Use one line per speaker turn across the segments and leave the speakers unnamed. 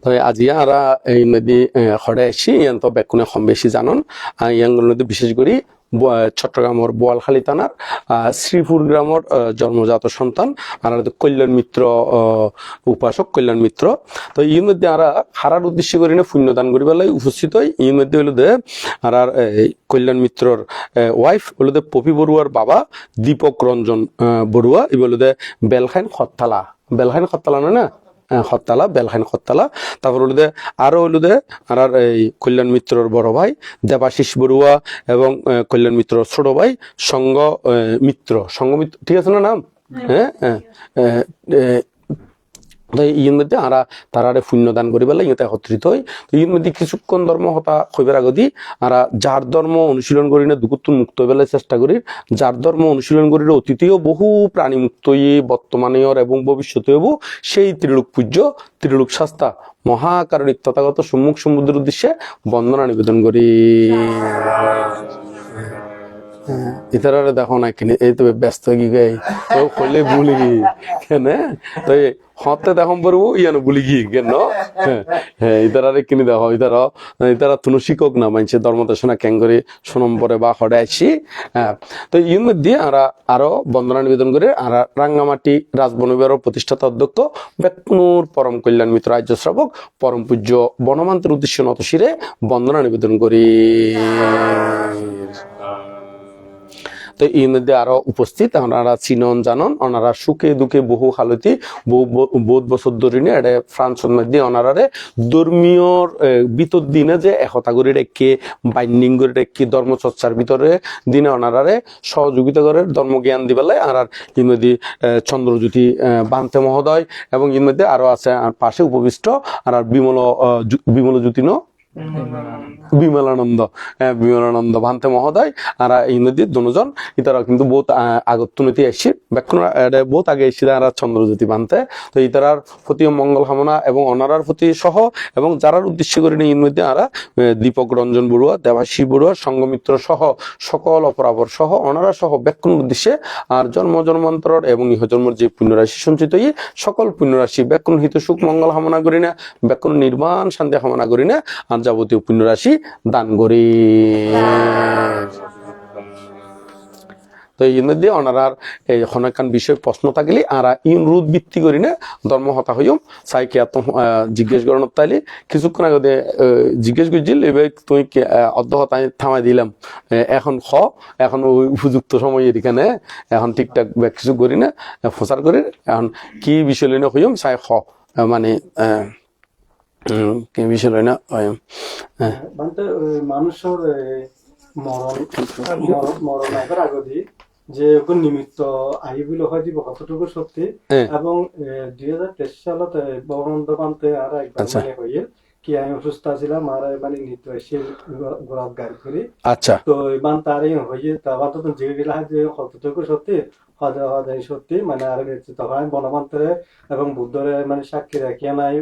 তবে আজি আরা এই নদী হরে আসি ইয়ান তো বেকুনে কম বেশি জানন ইয়াঙ্গল নদী বিশেষ করে চট্টগ্রামের বোয়ালখালী থানার শ্রীপুর গ্রামের জন্মজাত সন্তান আর কল্যাণ মিত্র উপাসক কল্যাণ মিত্র। তো এই মধ্যে আরা হারার উদ্দেশ্য করি না পুণ্যদান করি বেলায় উপস্থিত হয়। এই মধ্যে হলো দে আর কল্যাণ মিত্রর ওয়াইফ হলো দে পপি বড়ুয়ার বাবা দীপক রঞ্জন বড়ুয়া এই বলো দে বেলখাইন খত্তালা নয় না খত্তালা বেলখাইন খত্তালা। তারপর হলো দে আরো হলো দে আর এই কল্যাণ মিত্রর বড় ভাই দেবাশিস বড়ুয়া এবং কল্যাণ মিত্রর ছোট ভাই সঙ্গ মিত্র ঠিক আছে না নাম? হ্যাঁ ইয়ের মধ্যে আরা তারারে পুণ্যদান করি বেলা ইয়েতে একত্রিত হয়। তো ইয়ের মধ্যে কিছুক্ষণ ধর্ম হতা কইবার আগদি আরা যার ধর্ম অনুশীলন করি না দুকুত্তুন মুক্ত বেলায় চেষ্টা করি। যার ধর্ম অনুশীলন করি অতীতেও বহু প্রাণী মুক্ত বর্তমানেও এবং ভবিষ্যতেও সেই ত্রিলোক পূজ্য ত্রিলোক শাস্তা মহাকারণিক তথাগত সম্মুখ সমুদ্রের উদ্দেশ্যে বন্দনা নিবেদন করি। ইতারে দেখো না কিনে এই তো ব্যস্ত কি গাই কেউ করলে ভুলি গি কেন তো হতে দেখো পারবো ইয়ানো ভুলি গি কেন হ্যাঁ ইতারে কিনে দেখো ইতারা তুনো শিক্ষক না মানছে ধর্মদেশনা ক্যাং করে সোনম পরে বা হরে আসি। হ্যাঁ তো এর মধ্যে আরো বন্দনা নিবেদন করে আর রাঙ্গামাটি রাজবনবিহারের প্রতিষ্ঠাতা অধ্যক্ষ বেকুনুর পরম কল্যাণ মিত্র রাজ্য শ্রাবক পরম পূজ্য বনমান্তের উদ্দেশ্য নতশিরে বন্দনা নিবেদন করি। তো এই মধ্যে আরো উপস্থিত ওনারা চিনন জানন ওনারা সুখে দুঃখে বহু হালতি বহুত বছর ধরে নিয়ে এটা ফ্রান্সের মধ্যে ওনারারে ধর্মীয় ভিতর দিনে যে একতা করে রেখে বাইন্ডিং করে রেখে ধর্মচর্চার ভিতরে দিনে ওনারারে সহযোগিতা করে ধর্মজ্ঞান দিবেলায় আর এর মধ্যে চন্দ্রজ্যোতি বান্তে মহোদয় এবং এর মধ্যে আরো আছে পাশে উপবিষ্ট আর বিমল জ্যোতি বিমলানন্দ ভান্তে মহোদয় আর এই নদীর দুজন ইতারা কিন্তু বহুত আগতুনতি আসছি ব্যাকুণ বহুত আগে এসেছিল আর চন্দ্রজ্যোতি ভান্তে। তো ইতারার প্রতি মঙ্গল কামনা এবং অনারার প্রতি সহ এবং যারার উদ্দেশ্য করে এই মধ্যে আরা দীপক রঞ্জন বড়ুয়া দেবাশী বড়ুয়া সঙ্গমিত্র সহ সকল অপরাপর সহ অনারা সহ ব্যাকুণ উদ্দেশ্যে আর জন্মান্তর এবং ইহজন্মর যে পুণ্যরাশি সঞ্চিত সকল পুণ্যরাশি ব্যাকুণ হিত সুখ মঙ্গল কামনা করি না ব্যাকুণ নির্বাণ শান্তি কামনা করি না আর যাবতীয় পুণ্যরাশি দান করি। তো এর মধ্যে ওনারার এই অনেকখান বিষয় প্রশ্ন থাকলে আর ইনরুদ ভিত্তি করি না ধর্ম হতা হইম সাইকে জিজ্ঞেস করার তাইলে কিছুক্ষণ আগে জিজ্ঞেস করছিল এবার তুমি অর্ধ হতায় থামাই দিলাম এখন এখন ওই উপযুক্ত সময় এখানে এখন ঠিকঠাক কিছু করি না প্রচার করি এখন কি বিষয় লইনা হইম সাই মানে কি বিষয় লইনা
মানুষের মরণ আগার আগদি যে নিমিত্ত আহিবিল হয় দিব কতটুকু সত্যি এবং 2023 সালত বহনন্দ পান্তে আর একবার মানে হইয়ে কি আমি অসুস্থ ছিলাম আর মানে নৃত্য এসে গোলাপ গাড়ি করি আচ্ছা তো ইমান তারই হইয়ে তারপর তো জিগে গেলা যে কতটুকু সত্যি হদাই সত্যি মানে আর তখন বনমান্তরে এবং বুদ্ধরে মানে সাক্ষী রাখিয়া নাই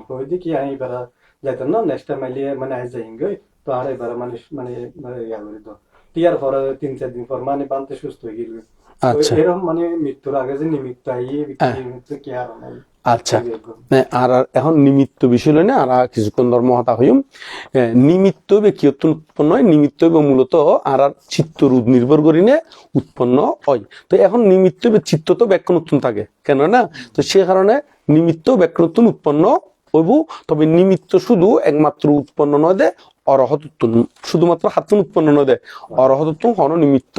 হয়ে দি কি আমি বেড়া যাইতেন না নেক্সট টাইম আইলে মানে আই যাই গে তো আর এবার মানে মানে ইয়া করি তো টিয়ার পরে 3-4 দিন পর মানে বানতে সুস্থ হয়ে গেল। আচ্ছা এরকম মানে মৃত্যুর আগে যে নিমিত্ত মৃত্যু কি আর নাই।
আচ্ছা আর এখন নিমিত্ত বিষয় লয় না আর কিছুক্ষণ ধর্ম হতা হইম নিমিত্ত কি উৎপন্ন হয় নিমিত্ত মূলত আর চিত্তরূপ নির্ভর করি না উৎপন্ন হয়। তো এখন নিমিত্ত চিত্ত তো ব্যাখ্যা নতুন থাকে কেন না তো সে কারণে নিমিত্ত ব্যাখ্যা নতুন উৎপন্ন হইব। তবে নিমিত্ত শুধু একমাত্র উৎপন্ন নয় দে অরহতত্ব শুধুমাত্র হাতুন উৎপন্ন নয় দে অরহতত্ব হন নিমিত্ত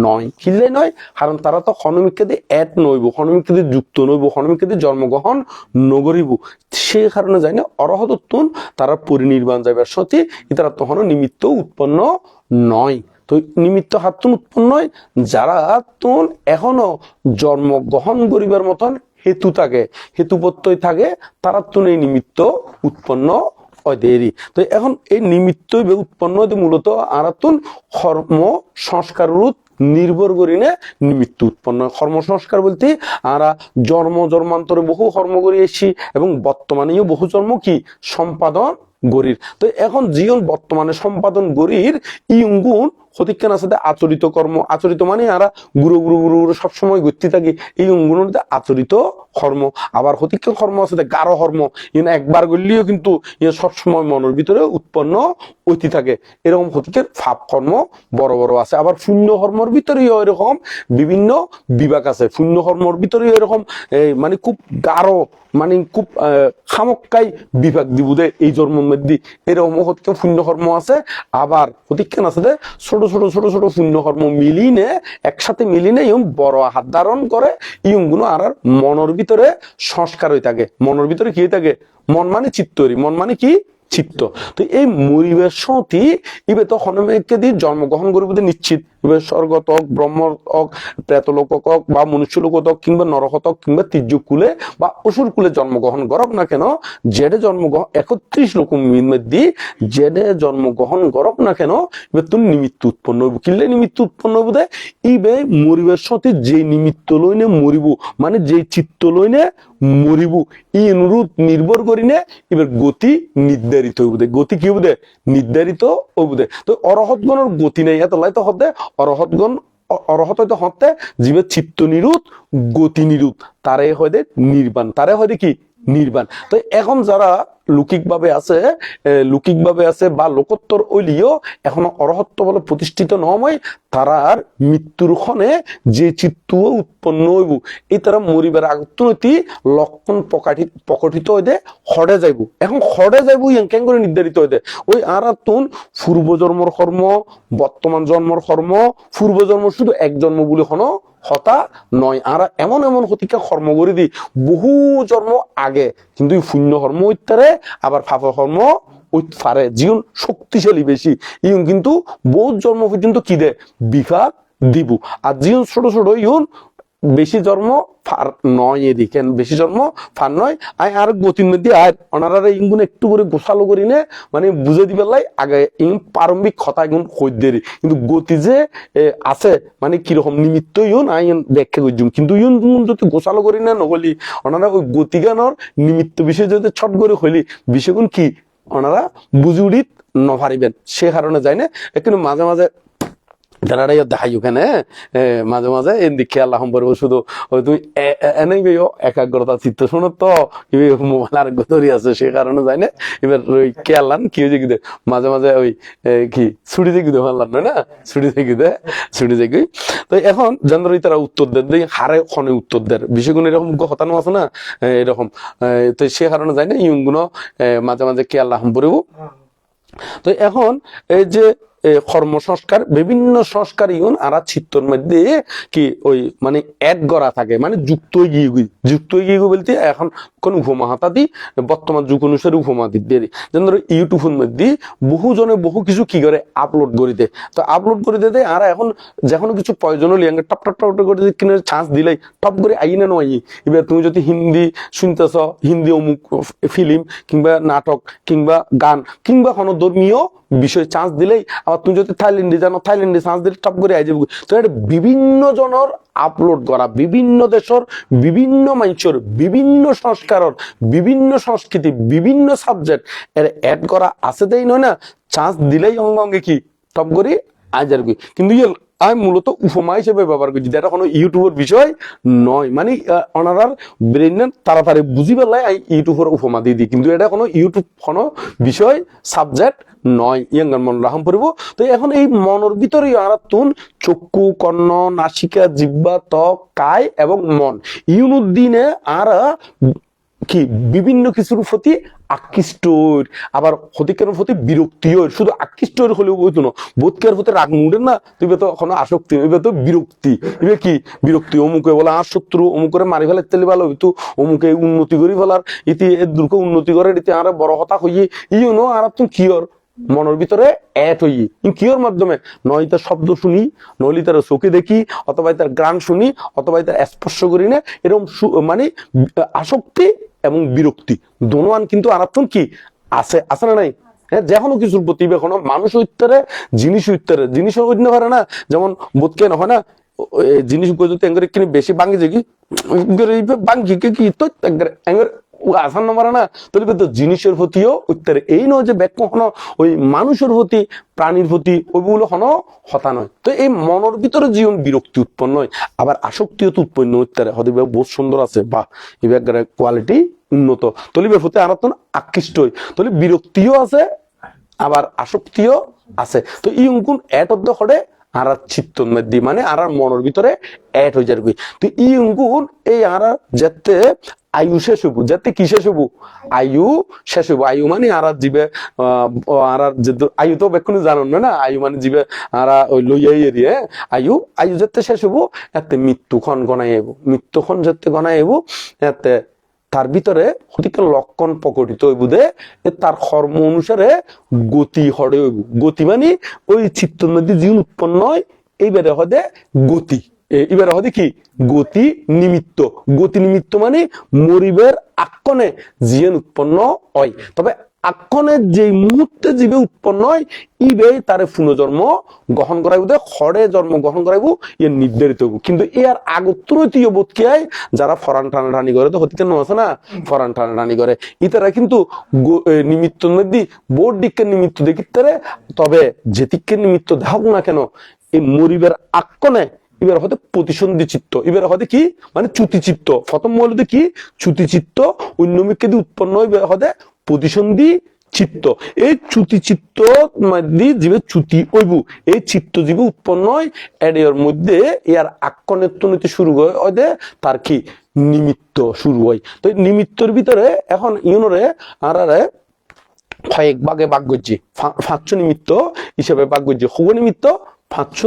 নয় কিনলে নয় কারণ তারা তো হনমিককে দিয়ে এড নইব হনমিককে দিয়ে যুক্ত নইব হনমিককে দিয়ে জন্মগ্রহণ নগরিব সে কারণে যাই না অরহতত্বন তারা পরিনির্বাণ যাইবার সত্যি তারা তখন নিমিত্ত উৎপন্ন নয়। তো নিমিত্ত হাতুন উৎপন্ন হয় যারা তুন এখনো জন্মগ্রহণ করিবার মতন হেতু থাকে হেতু প্রত্যয় থাকে তারা তুন এই নিমিত্ত উৎপন্ন দেরি। তো এখন এই নিমিত্ত উৎপন্ন মূলত আরাতুন কর্ম সংস্কার নির্ভর করি না নিমিত্ত উৎপন্ন কর্ম সংস্কার বলতে আমরা জন্মান্তরে বহু কর্ম করে এসেছি এবং বর্তমানেও বহু জন্ম কি সম্পাদন গরির। তো এখন জীবন বর্তমানে সম্পাদন গরির ইঙ্গুন হতিকান আছে আচরিত কর্ম, আচরিত মানে আরা গুরু গুরু গুরু গুরু সবসময় গতি থাকি এই অঙ্গুনের আচরিত কর্ম। আবার হতিকান কর্ম আছে গাঢ় কর্ম, ইন একবার করলেও কিন্তু ইয়ে সবসময় মনের ভিতরে উৎপন্ন হইতে থাকে। এরকম হতিকের ফাপ কর্ম বড় বড় আছে। আবার পুণ্য কর্মর ভিতরেও এরকম বিভিন্ন বিভাগ আছে। পুণ্য কর্মর ভিতরেও এরকম মানে খুব গাঢ় মানে খুব খামক্কাই বিভাগ দিব দে এই জন্মের মধ্যে, এরকম হচ্ছে পুণ্যকর্ম আছে। আবার প্রতিক্ষণ আছে যে ছোট ছোট ছোট ছোট পুণ্যকর্ম মিলিনে একসাথে মিলিনে ইয়ং বড় হাত ধারণ করে ইয়ংগুলো আর মনের ভিতরে সংস্কার হয়ে থাকে। মনের ভিতরে কি হয়ে থাকে? মন মানে চিত্তরি, মন মানে কি? চিত্ত। তো এই মরিবের সতি ইবে তো হনুমেকে দিয়ে জন্মগ্রহণ করবে নিশ্চিত। ইবে স্বর্গত হোক, ব্রহ্ম হোক, প্রেতলোক হোক বা মনুষ্য লোক হোক কিংবা নরকত হোক কিংবা তির্যক কুলে বা অসুর কুলে জন্মগ্রহণ করক না কেন, জেডে জন্মগ্রহণ 31 লোক মধ্যে জেডে জন্মগ্রহণ করক না কেন, এবার তোর নিমিত্ত উৎপন্ন হইব। কিনলে নিমিত্ত উৎপন্ন হইব দে ইবে মরিবের সতি যে নিমিত্ত লইনে মরিব মানে যে চিত্ত লইনে মরিব ই অনুরূপ নির্ভর করিনে এবার গতি নির্ধারিত হইব দে। গতি কি হইব দে? নির্ধারিত হইব দে। তো অরহতগণের গতি নেই এত লাই তো হতে অরহতগণ অরহত হইতে হতে জীবের চিত্ত নিরুত গতি নিরুত তারে হয় দে নির্বাণ, তারে হয় দে কি? নির্বাণ। তো এখন যারা লৌকিক ভাবে আছে বা লোকোত্তর ওইলিও এখনো অরহত্ব বলে প্রতিষ্ঠিত নয়, তারার মৃত্যুর ক্ষণে যে চিত্ত উৎপন্ন হইব এই তারা মরিবার আগতনতি লক্ষণ প্রকটিত হয়ে দে হড়ে যাইব। এখন হড়ে যাইব কেন করে নির্ধারিত হয়ে দে ওই আর তুন পূর্বজন্মর কর্ম, বর্তমান জন্মর কর্ম, পূর্বজন্ম শুধু এক জন্ম বলে কোনো হতা নয়। আর এমন এমন হতিকা কর্ম করে দি বহু জন্ম আগে, কিন্তু পুণ্য কর্ম ইত্যারে আবার পাপ কর্ম পারে জীবন শক্তিশালী বেশি ইউন কিন্তু বহুত জন্ম পর্যন্ত কি দে বিভাগ দিব। আর জীবন ছোট ছোট ইউন বেশি জন্ম ফার নয় এদিকে বেশি জন্ম ফার নয়। আর গতির মধ্যে আর ওনারা ইগুন একটু করে গোসালো করি নে মানে বুঝে দিবে লাই আগে ইন প্রারম্ভিক কথা ইগুন কই দেরি, কিন্তু গতি যে আছে মানে কিরকম নিমিত্ত ইউন আইন ব্যাখ্যা করছুম। কিন্তু ইউন যদি গোসালো করি না নহলি ওনারা ওই গতিগানোর নিমিত্ত বিষয় যদি ছট করে হইলি বিষয়গুণ কি ওনারা বুঝি উড়িত নভারিবেন, সে কারণে যায় না। কিন্তু মাঝে মাঝে যারা দেখাই ওখানে মাঝে মাঝে এদিক খেয়াল সম্পর্ক শুধু তুমি এনেই বেও একাগ্রতা চিত্ত শোনো তো মোবাইল আর গতরি আছে সে কারণে যায় না। এবার ওই খেয়ালান কি হয়েছে কি মাঝে মাঝে ওই কি ছুটি থেকে মারলাম নয় না, ছুটি থেকে তো এখন জেন্দ্রই তারা উত্তর দেন হারে ক্ষণে উত্তর দেয় বিষয়গুলো এরকম হতানো আছে না এরকম। তো সে কারণে যায় না ইউগুলো মাঝে মাঝে খেয়াল সম্পর্ক। তো এখন এই যে কর্ম সংস্কার বিভিন্ন সংস্কার ইউন আর চিত্তর মধ্যে কি ওই মানে অ্যাড করা থাকে মানে যুক্ত গিয়ে বলতে এখন কোন উপমা হাতা দি বর্তমান যুগ অনুসারে উপমা দিয়ে যেন ধরো ইউটিউবের মধ্যে বহু জনে বহু কিছু কি করে আপলোড করে দেয়। তো আপলোড করে দেয় আর এখন যখন কিছু প্রয়োজন হলে টপ টপ টপ করে কিনে চান্স দিলেই টপ করে আই না নয়। এবার তুমি যদি হিন্দি শুনতেছ, হিন্দি অমুক ফিল্ম কিংবা নাটক কিংবা গান কিংবা কোনো ধর্মীয় বিষয় চান্স দিলেই, আবার তুমি যদি থাইল্যান্ডে জানো থাইল্যান্ডে চান্স দিলে টপ করে আই যাবে। তো এটা বিভিন্ন জনের আপলোড করা বিভিন্ন দেশের বিভিন্ন মানুষের বিভিন্ন সংস্কারের বিভিন্ন সংস্কৃতি বিভিন্ন সাবজেক্ট এর অ্যাড করা আছে দেই নয় না, চান্স দিলেই অঙ্গে কি টপ করে আই যাবে। কিন্তু আমি মূলত উপমা হিসেবে ব্যবহার করছি, এটা কোনো ইউটিউবের বিষয় নয়। মানে ওনার ব্রেন তাড়াতাড়ি বুঝি পেলাই ইউটিউবের উপমা দিয়ে দিই, কিন্তু এটা কোনো ইউটিউব কোনো বিষয় সাবজেক্ট নয়। ইয়াঙ্গার মন রাখম পড়ব। তো এখন এই মনের ভিতরে আর তুন চক্ষু, কর্ণ, নাসিকা, জিহ্বা, ত্বক, কায় এবং মন ইউনুদ্দিনে আর কি বিভিন্ন কিছুর প্রতি আকৃষ্ট, আবার হতিকের প্রতি বিরক্তি শুধু আকৃষ্ট হলেও বইতো না বোধকের প্রতি রাগ মুড়ে না তুই তো কোনো আসক্তি এবার তো বিরক্তি। এবার কি বিরক্তি অমুকে বলে আর শত্রু অমুকে মারি ফেলে তেলে ভালো হইতো অমুকে উন্নতি করে ফেলার ইতি দুর্গ উন্নতি করে ইতি আর বড় হতা হইয়ে ইউনো আর তুমি কিয়র মনের ভিতরে এট হই কিয়র মাধ্যমে নয় তার শব্দ শুনি, নইলে তার চোখে দেখি, অথবা তার গান শুনি, অথবা তার স্পর্শ করি না, এরকম মানে আসক্তি এবং বিরক্তি দোনোয়ান কিন্তু আরাত্মন কি আছে আছে না নাই। হ্যাঁ, যে কোনো কিছুর প্রতি কোনো মানুষ উত্তরে জিনিস উত্তরে জিনিস অন্য পারে না, যেমন বোধকে হয় না জিনিস যদি কিনে বেশি ভাঙি যে কি ভাঙ্গি কি তো আসান নাম্বার না তলিবে তো জিনিসের প্রতিও উত্তরে এই নয় যে ব্যাখ্যা হনো ওই মানুষের প্রতি প্রাণীর প্রতি ওইগুলো হনো হতা নয়। তো এই মনের ভিতরে জীবন বিরক্তি উৎপন্ন হয়, আবার আসক্তিও তো উৎপন্ন উত্তরে হতে বহুত সুন্দর আছে বা এই ব্যাগের কোয়ালিটি উন্নত তলিবের প্রতি আর আকৃষ্ট হয়, তলি বিরক্তিও আছে আবার আসক্তিও আছে। তো ই অঙ্কুন এট অব্দ হরে আর চিত্তর মধ্যে মানে আর মনের ভিতরে এট হয়ে যাবে। তো ই অঙ্কুন এই আর যেতে আয়ু শেষ হবো, যাতে কি শেষ হবো, আয়ু শেষ হবো। আয়ু মানে আর জীবে আর আয়ু তো বেক্ষণ জানান না, আয়ু মানে জীবে আর ওই লইয়াই এরিয়ে আয়ু আয়ু যেতে শেষ হবো এতে মৃত্যুক্ষণ গনাই আইব, মৃত্যুক্ষণ যেতে গনাই আইব এতে তার ভিতরে হতিকে লক্ষণ প্রকটিত হইব দে তার কর্ম অনুসারে গতি হরে হইব। গতি মানে ওই চিত্তর মধ্যে জীবন উৎপন্ন হয় এইবারে হদে গতি, এবারে হদে কি গতি নিমিত্ত। গতি নিমিত্ত মানে মরিবের আক্ষণে জীবন উৎপন্ন হয়, তবে আক্ষণের যে মুহূর্তে জীবে উৎপন্ন হয় ইবে তারে পুনর্জন্ম গ্রহণ করাইব দে খড়ে জন্ম গ্রহণ করাইব ইয়ে নির্ধারিত হইব। কিন্তু এর আগত্রতীয় বোধ কি হয় যারা ফরান টানাটানি করে তো হতিতে আছে না ফরান টানাটানি করে ইতারা কিন্তু নিমিত্ত মধ্যে বোর্ড দিকের নিমিত্ত দেখিতে, তবে যেতিকের নিমিত্ত দেখ না কেন এই মরিবের আক্ষণে এবার হতে প্রতিসন্ধি চিত্ত, এবার হতে কি মানে চ্যুতি চিত্ত। প্রথম মূলত কি চ্যুতি চিত্ত, অন্যমিককে দিয়ে উৎপন্ন হতে প্রতিসন্ধি চিত্ত। এই চ্যুতি চিত্ত মধ্যে জীবে চ্যুতি হইব, এই চিত্ত জীবে উৎপন্ন হয় এর মধ্যে এর আক্ষণের তনিতে শুরু হয় তার কি নিমিত্ত শুরু হয়। তো এই নিমিত্তর ভিতরে এখন ইউনরে আর কয়েক ভাগে ভাগ করছি, 5 নিমিত্ত হিসেবে ভাগ করছি, হব নিমিত্ত 5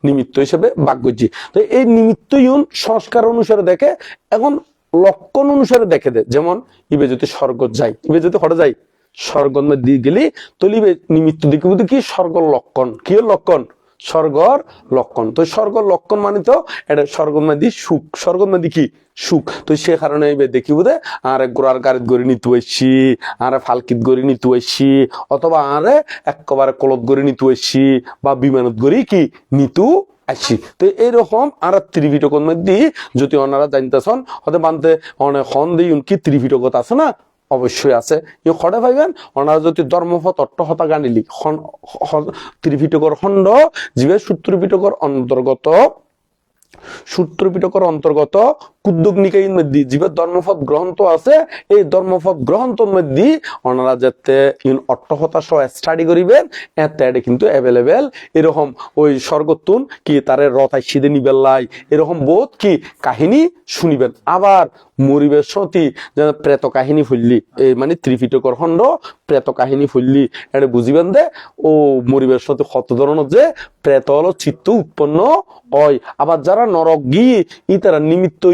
নিমিত্ত হিসেবে ভাগ করছি। তো এই নিমিত্ত ইউন সংস্কার অনুসারে দেখে, এখন লক্ষণ অনুসারে দেখে দে। যেমন ইবে যদি স্বর্গ যাই, ইবে যদি হরে যাই স্বর্গ দিয়ে গেলি তলিবে নিমিত্ত দিকে বুঝি কি স্বর্গর লক্ষণ, কি লক্ষণ স্বর্গর লক্ষণ। তো স্বর্গর লক্ষণ মানে তো এটা স্বর্গমেদি সুখ, স্বর্গমেদি কি সুখ। তো সে কারণে দেখি বোধে আর গোড়ার গাড়িত গড়ি নিতে হয়েছি, আর ফালকিত গড়ি নিতে হয়েছি, অথবা আরে একেবারে কলত গড়ি নিতে হয়েছি বা বিমানত গড়ি কি নিতু আসছি। তো এইরকম আর ত্রিপিটকের মধ্যে যদি ওনারা জানতেছেন হতে বানতে অনেক খন দিয়ে কি ত্রিপিটকত আছে না, অবশ্যই আছে। ইউ খড়ে পাইবেন ওনারা যদি ধর্মপথ অট্টহতা গানিলি ত্রিপিটকর খণ্ড জীবে সূত্র পিটকর অন্তর্গত, সূত্র পিটকর অন্তর্গত কুদ্দুক নিকাইন মধ্যে জীবের ধর্মপথ গ্রন্থ আছে। এই ধর্মপথ গ্রন্থর মধ্যে ওনারা যাতে অট্টহতা সহ স্টাডি করিবেন এতে কিন্তু অ্যাভেলেবেল। এরকম ওই স্বর্গতুন কি তারে রথায় সিদে নিবেলাই এরকম বোধ কি কাহিনী শুনিবেন। আবার মরিবের সতী যেন প্রেত কাহিনী ফুললি, এই মানে ত্রিপিটকর খণ্ড প্রেত কাহিনী ফুললি এটা বুঝিবেন দে ও মরিবের সতী কত ধরনের যে প্রেত হলো চিত্ত উৎপন্ন হয়। আবার যারা নরক গিয়ে ই তারা নিমিত্ত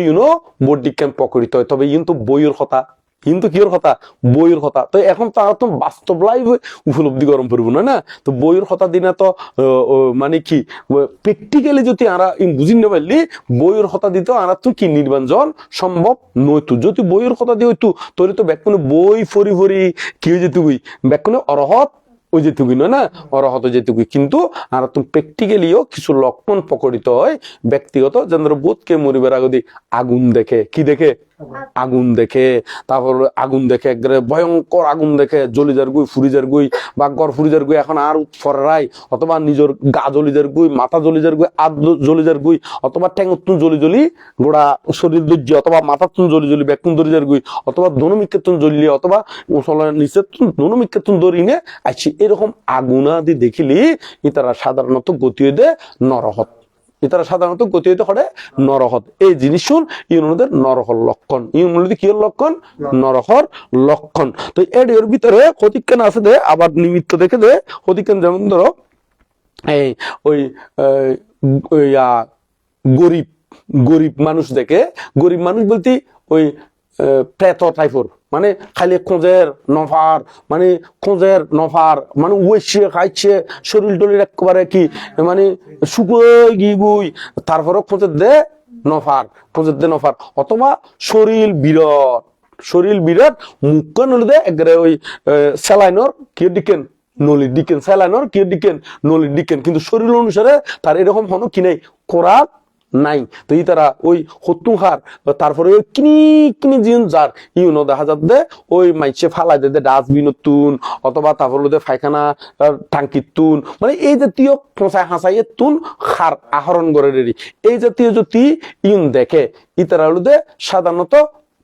বৈজ্ঞান প্রকৃত হয়, তবে কিন্তু বইয়ের কথা, কিন্তু কির কথা বইয়ের কথা। তো এখন তারা তো বাস্তব লাইভ উপলব্ধি গরম করবো না। তো বইয়ের কথা দিনে তো মানে কি প্র্যাকটিক্যালি যদি আরা বুঝি না পারলি বইয়ের কথা দিতে আরা তো কি নির্বাঞ্জন সম্ভব নয়তো। যদি বইয়ের কথা দিয়ে হইতো তোর তো ব্যাকুনে বই ফরি ফরি কি হয়ে যেত ব্যাকুনে অরহত ওই যেটুকুই নয় না অরহত যেটুকুই। কিন্তু আর তুমি প্র্যাকটিক্যালিও কিছু লক্ষণ প্রকটিত হয় ব্যক্তিগত, যেন বোধকে মরিবার আগে আগুন দেখে, কি দেখে আগুন দেখে, তারপর আগুন দেখে একবারে ভয়ঙ্কর আগুন দেখে, জলিজার গুই ফুরিজার গুই বা গড় ফুরিজার গুই এখন আর ফরাই, অথবা নিজের গা জলিজার গুই, মাথা জলিজার গুই, আদ জলিজার গুই, অথবা ঠ্যাঙতুন জলি জলি গোড়া শরীর দৈর্য, অথবা মাথাতুন জলি জলি ব্যাকুন দরিজার গুই, অথবা ধনুমিকেতুন জ্বলিয়ে, অথবা নিচের ধনুমিকেতুন দরিনে আসছি। এরকম আগুন আদি দেখিলি ইতারা সাধারণত গতি হইতে নরহত, ইতারা সাধারণত গতি হইতে হরে নরহত। এই জিনিস শুন ইউনদের নরহর লক্ষণ, ইউনদের কি লক্ষণ নরহর লক্ষণ। তো এর ভিতরে হতিজ্ঞান আছে দে, আবার নিমিত্ত দেখে দে হতিজ্ঞান। যেমন ধরো এই ওই গরিব গরিব মানুষ দেখে, গরিব মানুষ বলতে ওই প্রেত টাইপর, মানে খালি খোঁজের নফার, মানে খোঁজের নফার, মানে ওয়েছে খাইছে শরীর টরির একেবারে কি মানে শুকুয়ে গিয়ে তারপরে খোঁজের দে নফার, খোঁজের দে নফার, অথবা শরীর বিরাট, শরীর বিরাট মুখ নলে দে একবারে ওই স্যালাইনর কি ডিকেন নলির ডিকেন, স্যালাইনর কি ডিকেন নলির ডিকেন, কিন্তু শরীর অনুসারে তার এরকম হনো কি নাই খোরাক নাই। তো ই তারা ওই হত্যুহার তারপরে ওই কিনি কিনি জিন যার ইউনো দেখা যাচ্ছে ওই মাইছে ফালাই দে ডাস্টবিন তুন অথবা তারপর ফাইখানা টাঙ্কির তুন মানে এই জাতীয় পচাই হাসাই তুন সার আহরণ করে এই জাতীয় যদি ইউন দেখে ই তারা সাধারণত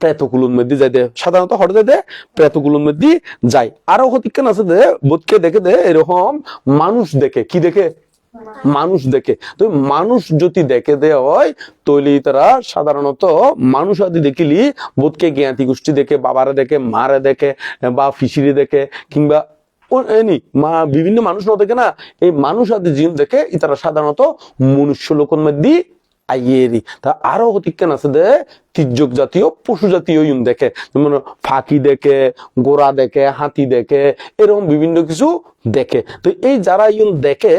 প্রেতকুলুর মধ্যে যাই দে সাধারণত হঠাৎ যাই দে প্রেতকুলুর মধ্যে যায়। আরো হতিকান আছে দে বোধকে দেখে দে এরকম মানুষ দেখে কি দেখে মানুষ দেখে। তো মানুষ যদি দেখে দে হয় তৈলি তারা সাধারণত মানুষ আদি দেখিলি বোধকে জ্ঞাতি গোষ্ঠী দেখে বাবারে দেখে মারে দেখে বা ফিশিরি দেখে কিংবা বিভিন্ন মানুষ ন দেখে না এই মানুষ আদি জিন দেখে তারা সাধারণত মনুষ্য লোকের মধ্যে আইয়েরি। তা আরো হতিকান আছে দে তির্যক জাতীয় পশু জাতীয় ইউন দেখে যেমন ফাঁকি দেখে গোড়া দেখে হাতি দেখে এরকম বিভিন্ন কিছু দেখে। তো এই যারা ইউন দেখে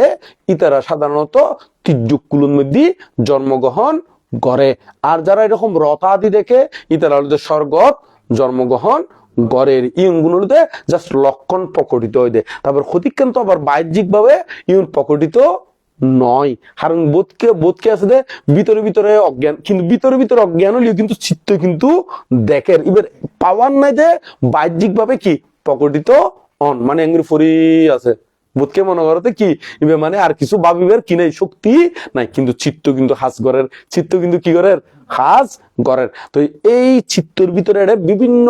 ইতারা সাধারণত তির্যক কুলুর মধ্যে জন্মগ্রহণ করে। আর যারা এরকম রথ আদি দেখে ইতারা স্বর্গত জন্মগ্রহণ গড়ের ইউনগুলোতে জাস্ট লক্ষণ প্রকটিত হয়ে দেয়। তারপর ক্ষতিকান তো আবার বাহ্যিক ভাবে ইউন প্রকটিত নয়, কারণ বোধকে আছে যে ভিতরে অজ্ঞান, কিন্তু ভিতরে অজ্ঞান হলেও কিন্তু চিত্ত কিন্তু দেখের এবার পাওয়ার নাই যে বাহ্যিক ভাবে কি প্রকটিত অন মানে এঙ্গির ফরি আছে বোধকে মনে করতে কি এবার মানে আর কিছু ভাবিবের কি নাই শক্তি নাই, কিন্তু চিত্ত কিন্তু হাস গড়ের চিত্ত কিন্তু কি করের হাস গড়ের। তো এই চিত্তর ভিতরে বিভিন্ন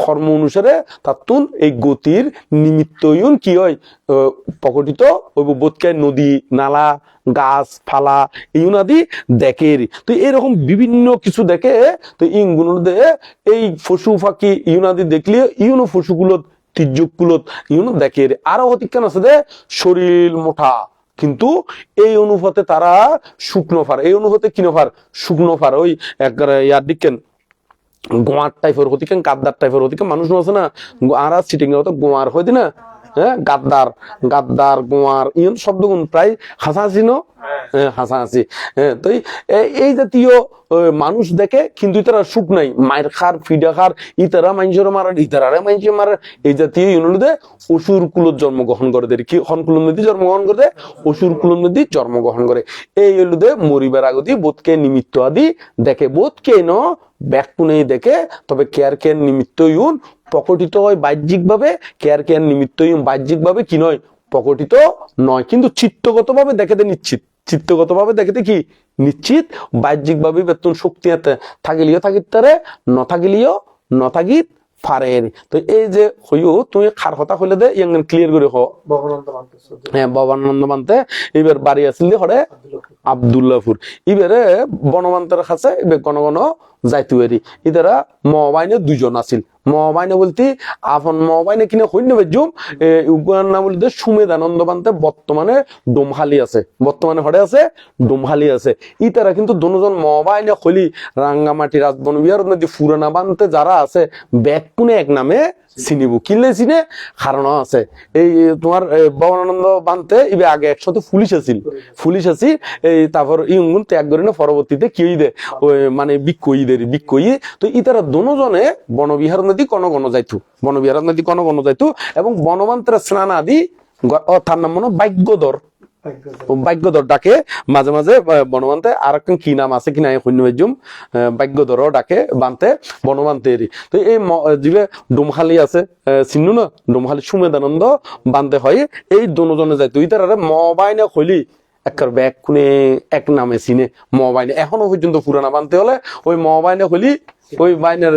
কর্ম অনুসারে তাতুন এই গতির নিমিত্ত কি হয় প্রকটিত বোধকে নদী নালা গাছ ফালা ইউনাদি দেখে। তো এরকম বিভিন্ন কিছু দেখে। তো ইনগুলো এই পশু পাখি ইউনাদি দেখলে ইউনো পশুগুলো তির্যকুলত ইউনো দেখে। আরো অতিজ্ঞান আছে যে শরীর মোটা কিন্তু এই অনুপাতে তারা শুকনো ফার, এই অনুপাতে কিনো ফার শুকনো ফার ওই ইয়ার দিকেন গোয়ার টাইপের হতিকেন গাদ্দার টাইপের হতিকে মানুষ আছে না আর সিটিং গোয়ার হইতি না হ্যাঁ গাদ্দার গোয়ার ইয়ন শব্দগুণ প্রায় হাসাহাসি ন হাসাহাসি। হ্যাঁ তো এই জাতীয় মানুষ দেখে কিন্তু তারা সুখ নাই মায়ের খার ফিডা খার ইতারা মানুষের মারার ইতারারে মানুষের মারার এই জাতীয় ইউনিটে অসুর কুলত জন্মগ্রহণ করে দেয় কি হন কুলুর মধ্যে জন্মগ্রহণ করে দেয় অসুর কুলুর মধ্যে জন্মগ্রহণ করে। এই হলুদে মরিবার আগতি বোধকে নিমিত্ত আদি দেখে বোধকে ন ব্যাকুনে দেখে। তবে কেয়ার নিমিত্ত ইউন প্রকটিত হয় বাহ্যিক ভাবে, কেয়ার নিমিত্ত ইউন বাহ্যিক ভাবে কি নয় প্রকটিত নয়, কিন্তু চিত্তগত ভাবে দেখেতে নিশ্চিত, চিত্তগত ভাবে দেখেতে কি নিশ্চিত, বাহ্যিক ভাবে বেতন শক্তি থাকিলেও থাকিতারে ন থাকিত ফারের। তো এই যে হইও তুমি খার কথা হইলে দে ইয়াং ক্লিয়ার করে হ্যাঁ ভবানন্দ মানতে এবার বাড়ি আসলে হরে আব্দুল্লাহপুর এবারে বনমান্তের কাছে এবার ঘন যাইতে পারি ইতারা মহবাইনে দুজন আছিল। মহবাইনে বলতে আপন মহবাইনে কিনে হইন্য বেজুম উগার নাম বলতে সুমেধানন্দ বানতে বর্তমানে ডোমহালি আছে, বর্তমানে হরে আছে ডোমহালি আছে। ইতারা কিন্তু দুজন মহবাইনে হলি রাঙ্গামাটি রাজবন বিহার নদী ফুরানা বানতে যারা আছে ব্যাগ কোনে এক নামে চিনিব কিনলে চিনে কারণ আছে। এই তোমার ভবানন্দ বানতে এবার আগে একসাথে পুলিশ আছিল এই তারপর ইঙ্গুন ত্যাগ করে না পরবর্তীতে কি দে ওই মানে বিক্ষয়ী। তো ইতারা দুজনে বনবিহার নদী কোন যাইতো এবং বনবান্তের স্নান আদি তার নাম মনে ভাগ্যধর ডাকে মাঝে মাঝে বনবান্তে আর একটা কি নাম আছে কিনা শূন্যজুম ভাগ্যধর ডাকে বানতে বনবান্তে। তো এই যে ডোমখালি আছে চিহ্ন না ডোমখালি সুমেধানন্দ বানতে হয় এই দুজনে যাইতো ইতার মবাইনে হইলি একবার ব্যাগ কোনে এক নামে চিনে মবাইনে এখনো পর্যন্ত পুরানা বানতে হলে ওই মবাইনে হইলি ওই বাইনের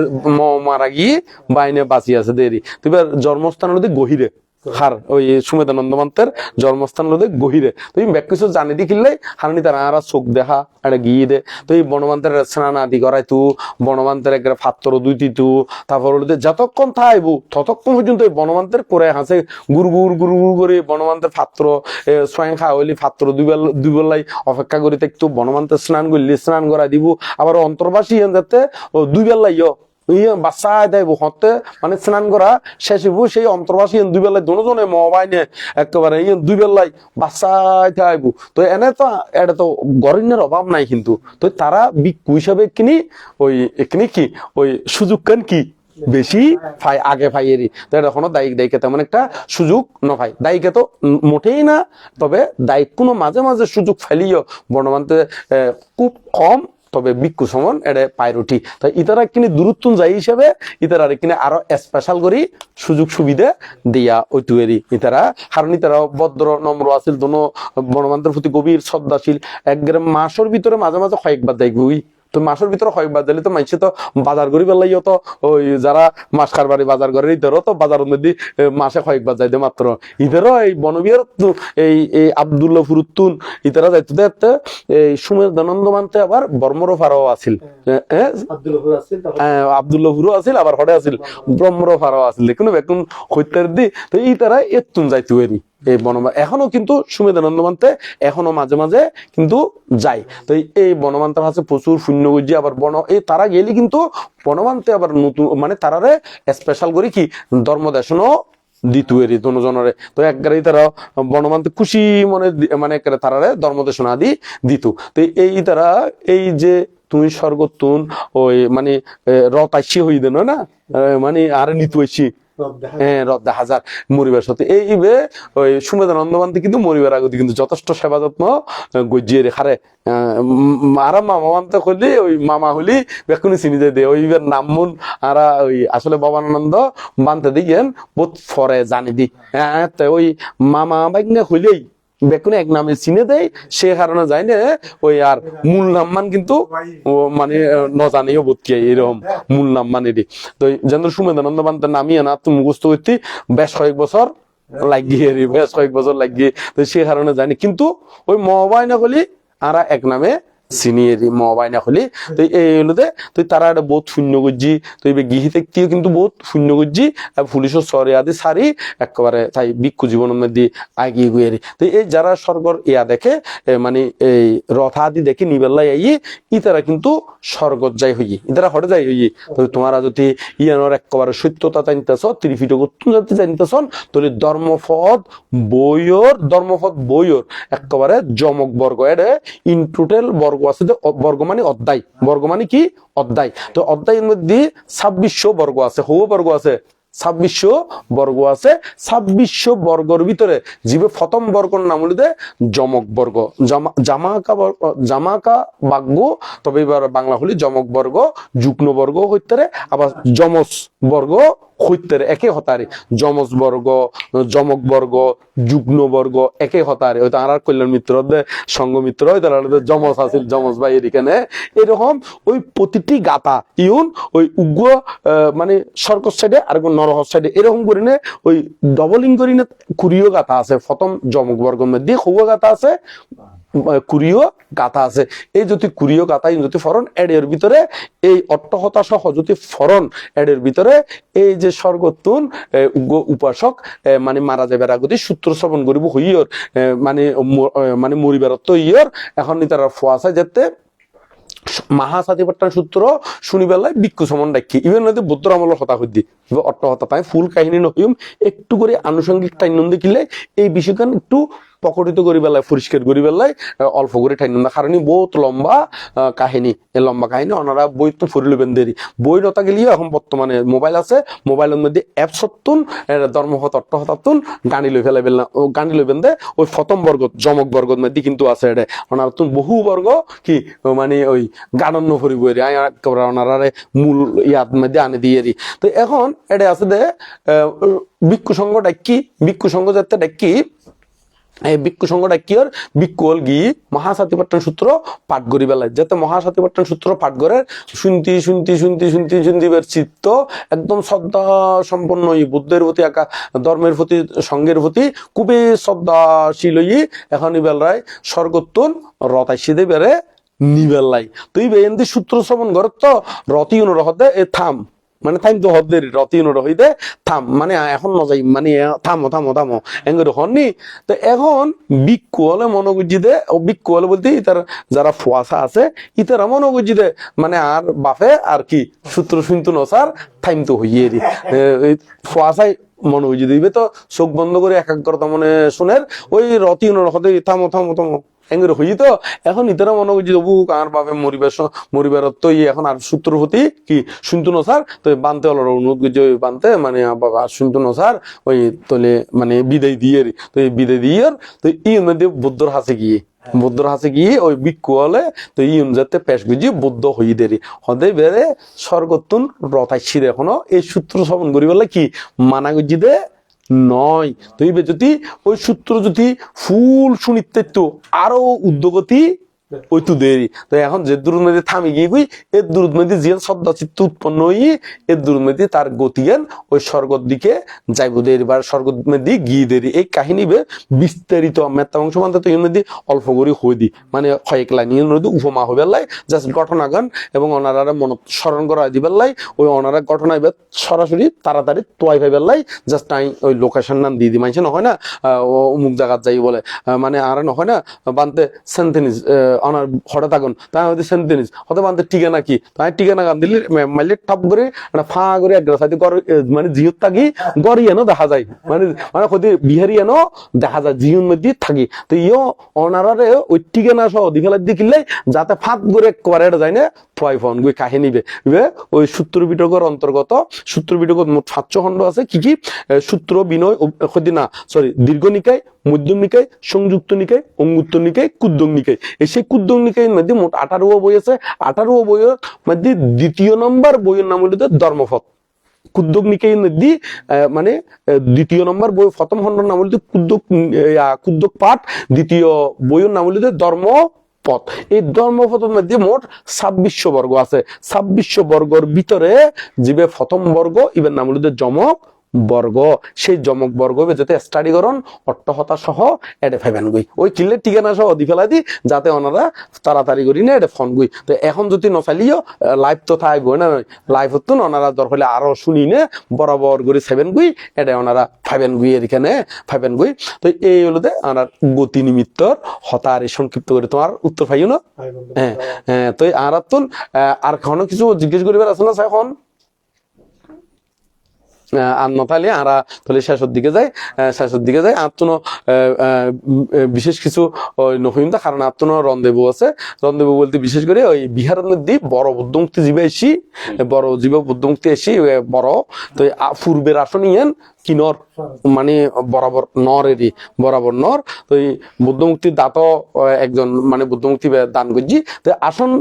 মারা গিয়ে বাইনে বাঁচি আছে দেরি। তো এবার জন্মস্থান হলে গহিরে হার ওই সুমেধানন্দ মান্তের জন্মস্থান হলে গহিরে। তো এই ব্যাগ কিছু জানি দি কিনলে হারানি তারা আর চোখ দেখা একটা গিয়ে দে। তো এই বনমান্তের স্নান আদি করাই তু বনমান্তের একটা পাত্র দুইটি তু তারপর হলে যতক্ষণ থাইব ততক্ষণ পর্যন্ত এই বনমান্তের করে হাসে গুরু করে বনমান্তের পাত্র স্বয়ং খাওয়া হইলি পাত্র দুই বেলাই অপেক্ষা করি একটু বনমান্তের স্নান করলি স্নান করাই দিব আবার অন্তর্বাসী যাতে দুই বেলাইও বাচ্চা দেব হতে মানে স্নান করা শেষ হইব সেই অন্তর্বাসী দুই বেলায় দুজনে মবাইনে একেবারে দুই বেলায় বাচ্চা আইব। তো এনে তো এটা তো গরিনের অভাব নাই, কিন্তু তো তারা বিক্ষু হিসাবে কিনি ওই এখানে কি ওই সুযোগ কান কি বেশি পাই আগে পাই এরই, তো এটা এখনো দায়িকে তেমন একটা সুযোগ নপাই, দায়িকে তো মোটেই না, তবে দায়িক কোনো মাঝে মাঝে সুযোগ ফেলিও বর্ণমানতে খুব কম, তবে ভিক্ষু সমন এটা পায়রুটি, তাই ইতারা কিনে দূরত্ব যাই হিসেবে ইতারা কিনে আরো স্পেশাল করি সুযোগ সুবিধা দিয়া ওই তুয়েরি ইতারা, কারণ ইতারা ভদ্র নম্র আছিল, দোনো বর্ণমানদের প্রতি গভীর শ্রদ্ধাশীল, একবারে মাসের ভিতরে মাঝে মাঝে কয়েকবার দেখবই, তো মাসের ভিতরে কয়েকবার দিলে তো মানুষে তো বাজার করি পেলাইও, তো ওই যারা মাস কারবারি বাজার করে ইদেরও তো বাজারের মধ্যে মাসে কয়েকবার যাইতে মাত্র, ইদেরও এই বনবিহার এই আবদুল্লাহপুর উত্তুন ইতারা যাইতে দেখতে এই সুমের দানন্দ মানতে আবার বর্মরও ফারাও আছিল, আবদুল্লাহপুরও আছিল, আবার হরে আছিল ব্রহ্মরও ফারাও আছিল, দেখুন এখন হইতার দি, তো এই তারা এতুন যাইতে এরি এই বনমা এখনো কিন্তু সুমেধানন্দ মানতে এখনো মাঝে মাঝে কিন্তু যায়, তো এই বনমান্তার কাছে প্রচুর শূন্য গুজি, আবার এই তারা গেলে কিন্তু বনমান্তে আবার নতুন মানে তারারে স্পেশাল করে কি ধর্ম দেশনও দ্বিতীয় দনজনরে, তো একবারেই তারা বনমান্তে খুশি মনে মানে তারারে ধর্ম দেশনা আদি দিত, তো এই তারা এই যে তুমি স্বর্গতুন ওই মানে রতাইশি হই দেন না মানে আর নিতু ঐশী রদ্দা হাজার মরিবার সাথে এইবে ওই সুমেধানন্দ মানতে কিন্তু মরিবার আগে কিন্তু যথেষ্ট সেবা যত্ন গজিয়ে রেখারে আর মামা মানতে করলে ওই মামা হলি বেকুনি চিনি দে ওইবার নাম মন আর ওই আসলে ভবানন্দ মানতে দিয়েন বহুত ফরে জানি দি ওই মামা বাইক হইলেই বেকুনে এক নামে চিনে দেয়, সে কারণে যায় না ওই আর মূল নাম মান কিন্তু মানে নজানেও বোধকে এরকম মূল নাম মানে দি, তো যেন সুমেধানন্দ মানতে নামিয়ে না তুমি মুখস্থ করতে বেশ কয়েক বছর লাগিয়ে বেশ কয়েক বছর লাগিয়ে, তো সে কারণে জানি কিন্তু ওই মহবাই না বলি আর এক নামে সিনিয়রি মহবাই না হলি, তো এই হলো তো তারা একটা বহুত শূন্য গজ্জি, তো এই গৃহী ব্যক্তিও কিন্তু বহুত শূন্য গজ্জি পুলিশের সরে আদি সারি একেবারে তাই ভিক্ষু জীবনের মধ্যে আগিয়ে গুয়ে, তো এই যারা স্বর্গর ইয়া দেখে মানে এই রথ আদি দেখে নিবেল্লাই আইয়ে ইতারা কিন্তু স্বর্গত যাই হইয়ে ইতারা হটে যাই হইয়ে, তো তোমারা যদি ইয়ানোর একেবারে সত্যতা জানিতেছ ত্রিপিট গত্তু যাতে জানিতেছ, তাহলে ধর্মপদ বইয়র একেবারে জমক বর্গ এডে ইন টোটাল বর্গ আছে, বর্গ মানে অধ্যায়, বর্গ মানে কি অধ্যায়, তো অধ্যায়ের মধ্যে 2600 বর্গ আছে, হৌ বর্গ আছে 2600 বর্গ আছে, 2600 বর্গর ভিতরে জীবে প্রথম বর্গর নাম হলো জমক বর্গ, জামাকা বাগ্য, তবে এবার বাংলা হলি জমক বর্গ, যুগ্ন বর্গ হইতে আবার যমজ বর্গ হইতে একে হতারে, যমজ বর্গ জমক বর্গ যুগ্ন বর্গ একে হতারে, হয়তো আর কল্যাণ মিত্র সঙ্গ মিত্র যমজ আছিল যমজ ভাই এখানে এরকম ওই প্রতিটি গাথা ইউন ওই উগ্র মানে সর্কস সাইডে আর নরহস সাইডে এরকম করে নে ওই ডবলিং করি না কুড়িও গাথা আছে, প্রথম জমক বর্গের মধ্যে খুয়া গাথা আছে কুড়িও গাথা আছে, এই যদি কুড়িও গাথা যদি ফরন এডের ভিতরে এই অট্টহতা সহ যদি ফরন এডের ভিতরে এই যে স্বর্গতুন উপাসক মানে মারা যাবে আগতে সূত্র শ্রবণ করিব হইয়র মানে মরিবারত্ব ইয়র এখন তারা ফোয়াশা যেতে মহাসাতিপাট্টান সূত্র শুনিবেলায় ভিক্ষু সমন ডাকি ইভেন নদী বৌদ্ধ আমলের হতা হইদি অট্টহতা তাই ফুল কাহিনী নহিম একটু করে আনুষঙ্গিক টাইন দেখিলে এই বিষয়খান একটু প্রকটিত করি বেলায় পরিষ্কার করি বেলায় অল্প করে ঠাই না, কারণ বহুত লম্বা কাহিনী, এই লম্বা কাহিনী ওনারা বই তো ফুরি লবেন দেরি, বই নতা গেলেও এখন বর্তমানে মোবাইল আছে, মোবাইলের মধ্যে অ্যাপস হতুন ধর্মহত অট্টহতাতুন গানি লই ফেলাইবেন না, গানি লইবেন দে ওই প্রথম বর্গ জমক বর্গর মধ্যে কিন্তু আছে এটা ওনার তুন বহু বর্গ কি মানে ওই গানন্য ফুরি বই ওনারা মূল ইয়াদ মধ্যে আনে দিয়ে দি, তো এখন এটা আছে দে ভিক্ষু সংঘ ডাকি, ভিক্ষু সংঘ যাতে ডাকি এই ভিক্ষু সংঘটা কি আর ভিক্ষু হল গি মহাসাতিপাট্টান সূত্র পাঠ করি বেলায় যাতে মহাসাতিপাট্টান সূত্র পাঠ করে শুনতি চিত্ত একদম শ্রদ্ধা সম্পন্ন বুদ্ধের প্রতি একা ধর্মের প্রতি সঙ্গের প্রতি খুবই শ্রদ্ধাশীল এখন বেলায় স্বর্গোত্তন রতাইশিদে বেড়ে নিবেলাই তুই বেন্দি সূত্র শ্রবণ কর তো রতি অনুরহতে এ থাম মানে থাম তো হদের রতি অনুরহিতে থাম মানে এখন নজাই মানে থামো এঙ্গর হননি, তো এখন ভিক্ষু হলে মনোগুজি দে ভিক্ষু হলে বলতে ইতার যারা ফুয়াশা আছে ইতারা মনোগুজি দে মানে আর বাপে আর কি সূত্র শুনতো নসার থাইম তো হইয়ে দি ফুয়াশাই মনোগুজি দিবে তো চোখ বন্ধ করে একাগ্রতা মনে শুনের ওই রতি অনুরহতে থামো এঙ্গের হই তো এখন ইতারা মনে করছি তবু কার বাবে মরিবার তো এখন আর সূত্র হতি কি শুনতো না স্যার তো বানতে হলো অনুরোধ করছে ওই বানতে মানে বাবা আর শুনতো না স্যার ওই তোলে মানে বিদায় দিয়ে তো এই বিদায় দিয়ে তো ই মধ্যে বুদ্ধর হাসে গিয়ে ওই ভিক্ষু হলে তো ই অনুযাতে পেশ গুজি বুদ্ধ হই দেরি হদে বেড়ে স্বর্গতুন রথাইছি এখনো এই সূত্র শ্রবণ করি বলে কি মানা গুজি দে নয় তো এই যদি ওই সূত্র যদি ফুল শুনিতে তো আরো উদ্যোগতি ওই তো দেরি তো এখন যে দূর মধ্যে থামি গিয়ে গই এর দূর মধ্যে যে শ্রদ্ধা চিত্ত উৎপন্ন হই এর দূর মধ্যে তার গতিজ্ঞান ওই স্বর্গর দিকে যাইব দেরি বা স্বর্গের মধ্যে গিয়ে দেরি এই কাহিনী বে বিস্তারিত মেত্তা অংশ মানতে তো এর মধ্যে অল্প করে হয়ে দি মানে কয়েক লাইন এর মধ্যে উপমা হবে লাই জাস্ট ঘটনাগান এবং ওনারা মন স্মরণ করা দিবার লাই ওই ওনারা ঘটনা এবার সরাসরি তাড়াতাড়ি তোয়াই ভাইবার লাই জাস্ট আমি ওই লোকেশন নাম দিয়ে দিই মানছে না হয় না অমুক জায়গাত যাই বলে মানে আর না হয় না বানতে সেন্টেনিস অনার হঠাৎ আগুন তাই হয়তো সেন্টেনিস হয়তো বানতে ঠিকানা কি তাই ঠিকানা গান দিলে মাইলে টপ করে একটা ফা করে এক গ্লাস মানে জিহুত থাকি গড়ি এনো দেখা যায় মানে মানে হয়তো বিহারি এনো দেখা যায় জিহুর মধ্যে থাকি তো ইও অনারারে ওই ঠিকানা সহ দিফেলা দিয়ে কিনলে যাতে ফাঁক করে করে যায় না ফয় ফোন গুই কাহিনী ওই সূত্র বিটকের অন্তর্গত সূত্র বিটকের মোট 500 খণ্ড আছে কি কি সূত্র বিনয় সরি দীর্ঘ নিকায় মধ্যম নিকায় সংযুক্ত নিকায় অঙ্গুত্তর নিকায় কুদ্দং নিকায় এই সেই কুদ্দং নিকায়ের মধ্যে মোট 18 বই আছে 18 বইয়ের মধ্যে দ্বিতীয় নম্বর বইয়ের নাম হলো ধর্মপথ কুদ্দক নিকায়ের মধ্যে মানে দ্বিতীয় নম্বর বই প্রথম খণ্ডের নাম হলো কুদ্দক পাঠ দ্বিতীয় বইয়ের নাম হলো ধর্ম পথ এই ধর্মপথের মধ্যে মোট 2600 বর্গ আছে 2600 বর্গর ভিতরে জীবে প্রথম বর্গ ইবের নাম হলো যমক বর্গ সেই যমক বর্গ যাতে স্টাডি করন অট্টহতা সহ এডে ফেবেন গই ওই কিল্লে ঠিকানা সহ দি ফেলা দি যাতে ওনারা তাড়াতাড়ি করি না এডে ফোন গই তো এখন যদি নফালিও লাইভ তো থাকবো না লাইভ হতো না ওনারা দরকার হলে আরো শুনি নে বরাবর করে সেভেন গুই এডে ওনারা ফাইবেন গুই এখানে ফাইবেন গুই তো এই হলো দে ওনার গতি নিমিত্তর হতার সংক্ষিপ্ত করে তোমার উত্তর পাইও না হ্যাঁ হ্যাঁ তো আর আর কোনো কিছু জিজ্ঞেস করিবার আছে না এখন আর নতালে আরা তাহলে শেষের দিকে যায় আর তো বিশেষ কিছু নহিমদা কারণ আর তো রন্দেবু আছে রন্দেবু বলতে বিশেষ করে ওই বিহারের মধ্যে বড় বুদ্ধমুক্তি জীবে এসি বড় জীব বুদ্ধমুক্তি এসি বড় তো পূর্বের আসনিয়েন কিনর মানে বরাবর বরাবর নর তো এই বুদ্ধমুক্তির দাত একজন মানে বুদ্ধমুক্তি দান করছি তো আসন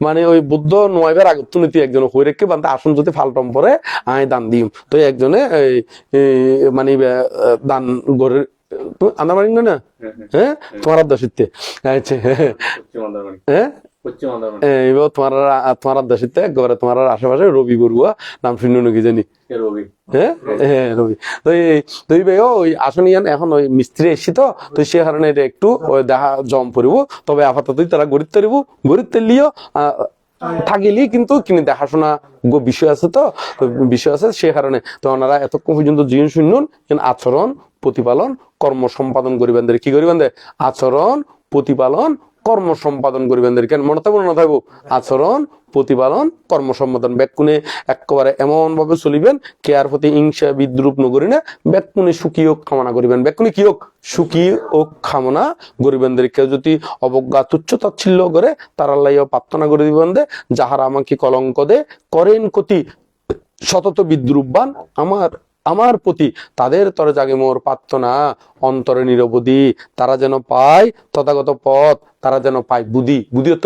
মানে ওই বুদ্ধ নয়বার আগতনীতি একজন হয়ে রেখে বান্ধে আসন যদি ফালটম পরে আয় দান দিম তো একজনে মানে দান গড়ে আন্দার মারি না হ্যাঁ তোমার আদাসিতে আচ্ছা হ্যাঁ এবার তোমার আদাসিতে একবারে তোমার আশেপাশে রবি বড়ুয়া নাম শুনে নাকি জানি হ্যাঁ হ্যাঁ রবি তো এই ওই আসনিয়ান এখন ওই মিস্ত্রি এসছি তো সে কারণে এটা একটু ওই দেখা জম পড়িব তবে আপাততই তারা গড়িতে পারিব গড়িতে লিও থাকিলি কিন্তু কিনে দেখাশোনা বিষয় আছে তো বিষয় আছে সে কারণে তো ওনারা এতক্ষণ পর্যন্ত জীবন শুনুন আচরণ প্রতিপালন কর্ম সম্পাদন করিবেন কি করিবেন আচরণ প্রতিপালন কর্ম সম্পাদন করিবেন কেন মনে থাকবো না থাকবো আচরণ প্রতিপালন কর্ম সম্পাদন ব্যাকুণে একেবারে এমন ভাবে চলিবেন কে আর প্রতি হিংসা বিদ্রুপ নগরি না ব্যাকুণে সুখী হোক কামনা করিবেন ব্যাকুণে কি হোক সুখী ও কামনা করিবেন কেউ যদি অবজ্ঞা তুচ্ছ তাচ্ছিল্য করে তার আল্লাহ প্রার্থনা করে দিবেন যাহারা আমাকে কলঙ্ক দে করেন ক্ষতি সতত বিদ্রুপবান আমার প্রতি তাদের তরে জাগে মোর প্রার্থনা অন্তরে নিরবধি তারা যেন পায় তথাগত পথ তারা যেন পায় বুদ্ধি অর্থ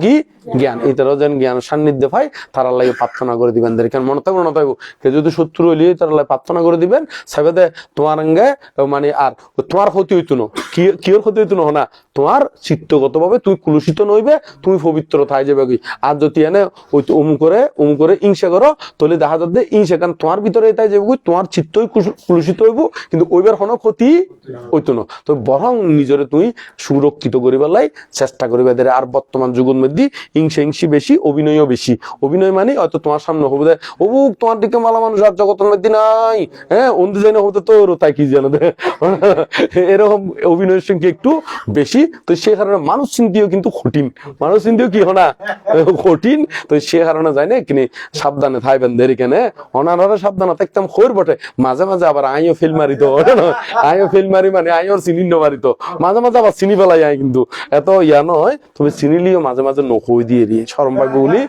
কি জ্ঞান এই তারা যেন জ্ঞান সান্নিধ্য পায় তারা আল্লাহ প্রার্থনা করে দিবেন কেন মনে থাকবো না থাকবো কেউ যদি শত্রু হইলে তারা আল্লাহ প্রার্থনা করে দিবেন সাবেদে তোমার অঙ্গে মানে আর তোমার ক্ষতি হইতো না কিওর ক্ষতি হইতো না তোমার চিত্তগত ভাবে তুমি কুলুষিত নইবে তুমি পবিত্র থাই যাবে আর যদি এনে ওই অমুকরে হিংসা করো তাহলে দেখা যাবে হিংসা কারণ তোমার ভিতরে তাই যাবে তোমার চিত্তই কুলুষিত হইব কিন্তু ওইবার কোনো ক্ষতি হইতো না তো বরং নিজরে তুমি সুরক্ষিত করিবার লাই চেষ্টা করিবে আর বর্তমান যুগের মধ্যে হিংসি বেশি অভিনয়ও বেশি অভিনয় মানে হয়তো তোমার সামনে হবে অবুক তোমার দিকে মালা মানুষ আর জগতের মধ্যে নাই হ্যাঁ অন্ধ জানে হতে তো তাই কি জানো এরকম অভিনয়ের সংখ্যা একটু বেশি তো সে কারণে মানুষ চিন্তিও কিন্তু কি হনা কঠিন তো সে কারণে যায় না কিনে সাবধানে থাকবেন দেরি কেনে অনারা সাবধানে থাকতাম হইর বটে মাঝে মাঝে আবার আইও ফেল মারি তো আইও ফেল মারি মানে আইও চিনি মারি তো মাঝে মাঝে আবার চিনি পেলাই আই কিন্তু এত ইয়া নয় তুমি চিনিলিও মাঝে মাঝে নকই দিয়ে রি সরম ভাগ্য বলি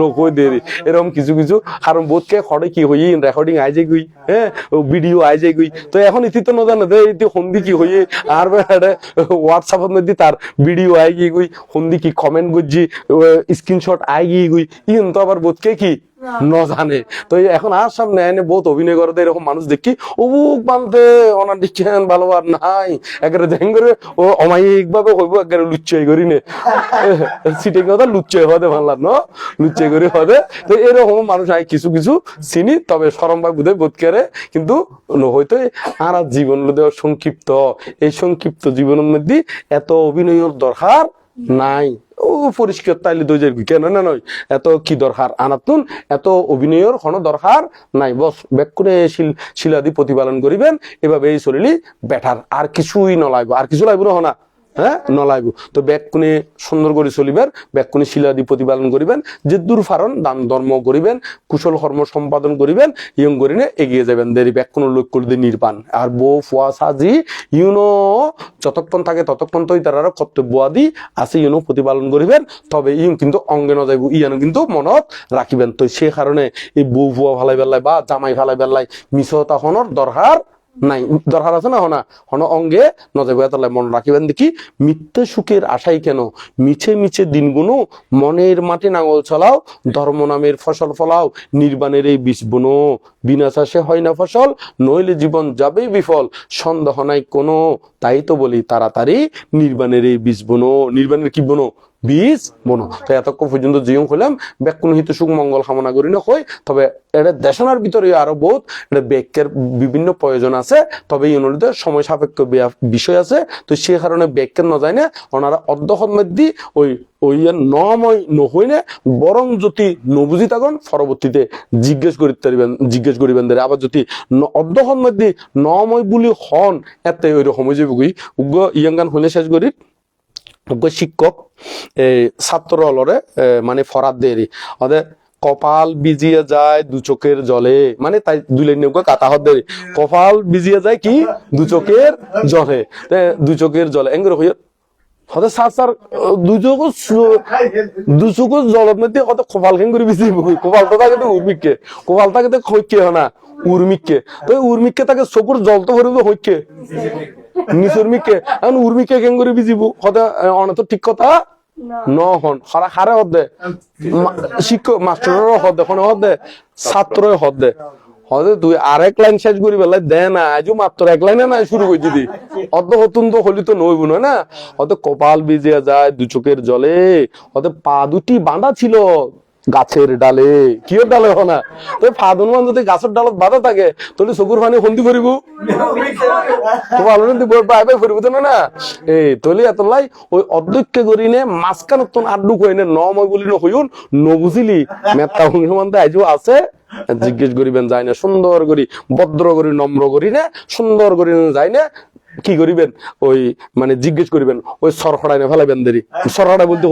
নকই দিয়ে রি এরকম কিছু কিছু কারণ বোধকে খড়ে কি হই রেকর্ডিং আই যে গুই হ্যাঁ ভিডিও আই যে গুই তো এখন ইতি তো নজানে দে ইতি হন্দি কি হই আর হোয়াটসঅ্যাপের মধ্যে তার ভিডিও আই গিয়ে গুই হন্দি কি কমেন্ট করছি স্ক্রিনশট আই গিয়ে গুই ইন তো আবার বোধকে কি জানে তো এখন আর সামনে এনে বহুত অভিনয় করে এরকম মানুষ দেখি অবুক বানতে অনার দিচ্ছেন ভালো আর নাই একেবারে দেন করে ও অমায়িক ভাবে হইব একেবারে লুচ্চাই করি নে সিটে কথা লুচ্চাই হতে ভাবলাম ন লুচ্চাই করে হবে তো এরকম মানুষ আই কিছু কিছু চিনি তবে সরম ভাই বোধহয় বোধ করে কিন্তু হয়তো আর জীবন সংক্ষিপ্ত এই সংক্ষিপ্ত জীবনের মধ্যে এত অভিনয়ের দরকার নাই ও পরিষ্কার তাইলে দইজের কেন না নয় এত কি দরকার আনাতুন এত অভিনয়ের কোনো দরকার নাই বস ব্যাক করে শিলাদি প্রতিপালন করিবেন এভাবে এই চলিলি বেটার আর কিছুই নলাইব আর কিছু লাগবে না হ্যাঁ নলাইব তো ব্যাকুনে সুন্দর করে চলিবেন ব্যাকুনে শিলাদি প্রতিপালন করিবেন যে দূর ফারণ দান ধর্ম করিবেন কুশল কর্ম সম্পাদন করিবেন ইয়ং করিনে এগিয়ে যাবেন দেরি ব্যাকুন লক্ষ্য দিয়ে নির্বাণ আর বউ ফুয়া সাজি ইউনো যতক্ষণ থাকে ততক্ষণ তো তারা কর্তব্য আদি আছে ইউনো প্রতিপালন করিবেন তবে ইয়ং কিন্তু অঙ্গে ন যাইব ইয়ানো কিন্তু মনত রাখিবেন তো সে কারণে এই বউ ফুয়া ফালাই বেলায় বা জামাই ফালাই বেলায় মিশতা হনর দরকার নাই দরকার আছে না হন অঙ্গে নজাইব তাহলে মন রাখিবেন দেখি মিথ্যে সুখের আশাই কেন মিছে মিছে দিনগুনো মনের মাটি নাঙল চলাও ধর্ম নামের ফসল ফলাও নির্বাণের এই বীজ বুনো বিনা চাষে হয় না ফসল নইলে জীবন যাবেই বিফল সন্দেহ নাই কোনো তাই তো বলি তাড়াতাড়ি নির্বাণের এই বীজ বুনো নির্বাণের কি বুনো বীজ বনো তো এতক্ষণ পর্যন্ত জিয়ং হইলাম ব্যাকুন হিত সুখ মঙ্গল কামনা করি না হই তবে এটা দেশনার ভিতরে আরো বহুত এটা ব্যাকের বিভিন্ন প্রয়োজন আছে তবে ইউনিটে সময় সাপেক্ষ বিষয় আছে তো সে কারণে ব্যাকের ন যায় না ওনারা অর্ধক্ষণ মধ্যে ওই নময় নহই না বরং যদি নবুঝি থাকুন পরবর্তীতে জিজ্ঞেস করিবেন আবার যদি অর্ধক্ষণ মধ্যে নময় বলি হন এতে ওই রকম হয়ে যাবে উগ্র ইয়াঙ্গান হইলে শেষ করি শিক্ষক ছাত্র অলরে মানে ফরাত দেরি ওদের কপাল ভিজিয়ে যায় দু চোখের জলে মানে তাই দুই কাতা হদের কপাল ভিজিয়ে যায় কি দু চোখের জলে দু চোখের জলে এঙ্গুলো হইয়া হতে স্যার দু চোখের জলের মধ্যে কত কপাল খেন করে ভিজিয়ে কপালটা থাকে তো উর্মিককে কপাল থাকে তো হইকে না উর্মিককে তো উর্মিককে তাকে চকুর জল তো ভরে হইকে নিচুর্মিককে এখন উর্মিককে কেন করে ভিজিব হতে অনেক ঠিক কথা নহন হারে হদে শিক্ষক মাস্টারেরও হদে কোনো হদে ছাত্রই হদে হদে তুই আরেক লাইন শেষ করি বেলায় দে না আজও মাত্র এক লাইনে না শুরু করছি দি অর্ধ হতুন তো হলি তো নইব না হতে কপাল ভিজিয়া যায় দু চোখের জলে হতে পা দুটি বাঁধা ছিল গাছের ডালে কিয় ডালে হনা তো ফাদুন মান যদি গাছের ডালত বাঁধা থাকে তাহলে চকুর পানি হন্দি করিব ফুরিব না এই তলি এত লাই ওই অধ্যক্ষ করিনে মাঝখান আড্ডু কইনে নময় বলি নহইন নবুঝিলি মেত্তা হুঙ্গিমান্তে আইজও আছে জিজ্ঞেস করিবেন যায় না সুন্দর করি ভদ্র করি নম্র করি না সুন্দর করি যায় না কি করিবেন ওই মানে জিজ্ঞেস করিবেন ওই সরখড়াই না ফেলাইবেন দেরি সরখড়াই বলতে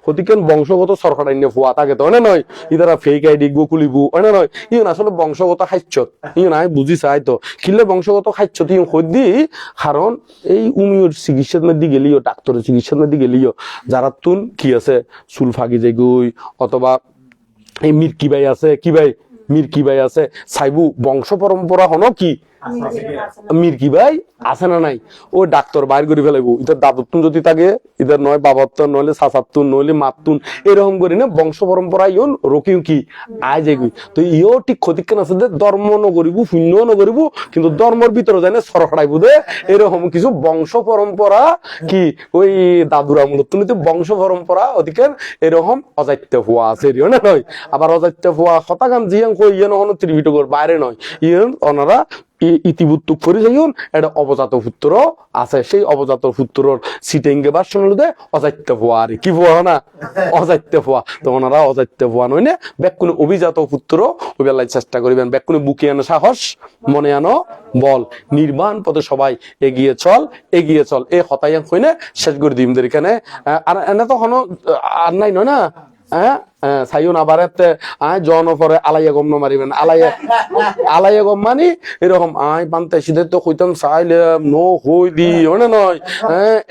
হতিকেন বংশগত সরখড়াই নিয়ে ফুয়া থাকে তো নয় ইদারা ফেক আইডি গোকুলিবু না নয় ইউন আসলে বংশগত খাইছত ইউন আমি বুঝি চাই তো কিলে বংশগত খাইছত ইউন সদ্যি কারণ এই উমিয়র চিকিৎসার মধ্যে গেলিও ডাক্তারের চিকিৎসার মধ্যে গেলিও যারা তুন কি আছে চুল ফাগি যে গই অথবা এই মির্কি ভাই আছে কি ভাই মির্কি ভাই আছে চাইবু বংশ পরম্পরা হন কি মির্কি ভাই আছে না নাই ও ডাক্তার বাইর করে ফেলাইবো ইতার দাদুতুন যদি থাকে ইতার নয় বাবাত্তন নইলে চাচাতুন নইলে মাতুন এরকম করি না বংশ পরম্পরা ইয়ন রকিও কি আয় যাইগুই তো ইও ঠিক ক্ষতিক্ষণ আছে যে ধর্ম নগরিব শূন্য নগরিব কিন্তু ধর্মর ভিতরে যায় না সরকারাই বুধে এরকম কিছু বংশ পরম্পরা কি ওই দাদুরা মূলত বংশ পরম্পরা অধিকার এরকম অজাত্য হওয়া আছে এরিও না নয় আবার অজাত্য হওয়া হতাগান জিয়াং কই ইয়ে নহন ত্রিপিটকের বাইরে নয় ইয়ন ওনারা ইতিবুত্তুক করে যাইন এটা অবজাত পুত্র আছে সেই অবজাত পুত্রর সিটেঙ্গে বা শুনলে অজাত্য ভুয়া আর কি ভুয়া না অজাত্য ভুয়া তো ওনারা অজাত্য ভুয়া নয় না ব্যাকুনে অভিজাত পুত্র ওই বেলায় চেষ্টা করিবেন ব্যাকুনে বুকে আনো সাহস মনে আনো বল নির্মাণ পথে সবাই এগিয়ে চল এই হতাইয়া কইনে শেষ করে দিমদের এখানে আর এনে তো হনো আর নাই নয় না হ্যাঁ সাইও না বারেতে আয় জন পরে আলাইয়া গম ন মারিবেন আলাইয়া গম মানে এরকম আয় বানতে সিধে তো কইতাম চাইলে নো হই দি মানে নয়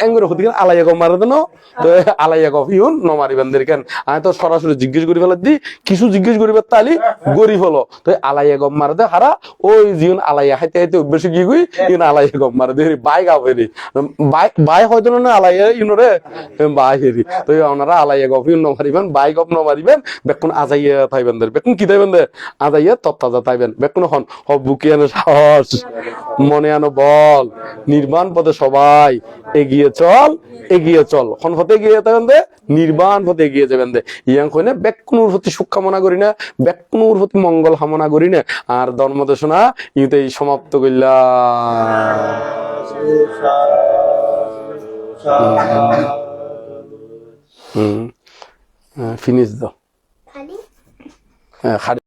এঙ্গুরে হতে আলাইয়া গম মারে দেন তো আলাইয়া গম ইউন ন মারিবেন দেখেন আয় তো সরাসরি জিজ্ঞেস করি ফেলে দি কিছু জিজ্ঞেস করিবে তালি গরি হলো তো আলাইয়া গম মারে দে হারা ওই জিউন আলাইয়া খাইতে খাইতে অভ্যাস গিয়ে গই ইউন আলাইয়া গম মারে দে বাই গাও হেরি বাই হয়তো না আলাইয়া ইউনরে বাই হেরি তো ওনারা আলাইয়া গম ইউন ন মারিবেন বাই গম ন মারিবেন বেকুন আজাইয়া থাইবেন দের বেকুন কি থাইবেন দে আজাইয়া তত্তাজা থাইবেন বেকুন হন হব বুকি আনো সাহস মনে আনো বল নির্বাণ পথে সবাই এগিয়ে চল হন পথে এগিয়ে থাকবেন দে নির্বাণ পথে এগিয়ে যাবেন দে ইয়াং কইনে বেকুনুর প্রতি সুখ কামনা করি না বেকুনুর প্রতি মঙ্গল কামনা করি না আর ধর্ম দেশনা ইউতেই সমাপ্ত কইলা ফিনিশ দাও